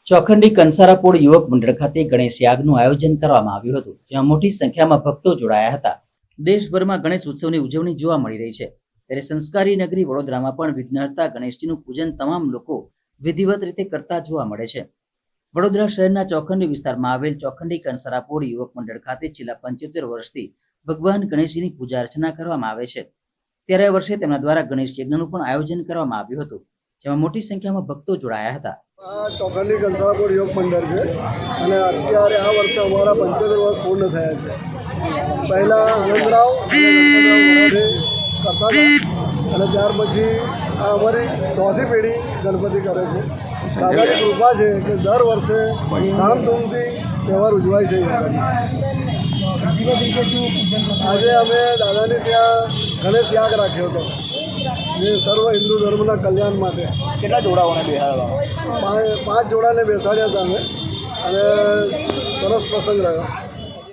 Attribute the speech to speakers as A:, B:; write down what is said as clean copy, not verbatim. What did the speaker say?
A: ચોખંડી કંસારાપોળ યુવક મંડળ ખાતે ગણેશ યાગનું આયોજન કરવામાં આવ્યું હતું, જેમાં મોટી સંખ્યામાં ભક્તો જોડાયા હતા। દેશભરમાં ગણેશ ઉત્સવની ઉજવણી જોવા મળી રહી છે, ત્યારે સંસ્કારી નગરી વડોદરામાં પણ વિઘ્નહર્તા ગણેશજીનું પૂજન તમામ લોકો વિધિવત રીતે કરતા જોવા મળે છે। વડોદરા શહેરના ચોખંડી વિસ્તારમાં આવેલ ચોખંડી કંસારાપોળ યુવક મંડળ ખાતે છેલ્લા 75 વર્ષથી ભગવાન ગણેશજીની પૂજા અર્ચના કરવામાં આવે છે, ત્યારે આ વર્ષે તેમના દ્વારા ગણેશ યજ્ઞનું પણ આયોજન કરવામાં આવ્યું હતું, જેમાં મોટી સંખ્યામાં ભક્તો જોડાયા હતા।
B: આ ચોખંડી કંસારાપોળ યુવક મંડળ છે અને અત્યારે આ વર્ષે અમારા 75 વર્ષ પૂર્ણ થયા છે। પહેલાં આનંદરાવ અને ગણપતરાવ કરતા હતા અને ત્યાર પછી આ અમારી ચોથી પેઢી ગણપતિ કરે છે। દાદાની કૃપા છે કે દર વર્ષે ધામધૂમથી તહેવાર ઉજવાય છે। આજે અમે દાદાને ત્યાં ગણેશ યાગ રાખ્યો હતો, જે સર્વ હિન્દુ ધર્મના કલ્યાણ માટે।
C: કેટલા જોડાઓને બેસાડવા?
B: 5 જોડાને બેસાડ્યા હતા અમે અને સરસ પ્રસંગ રહ્યો।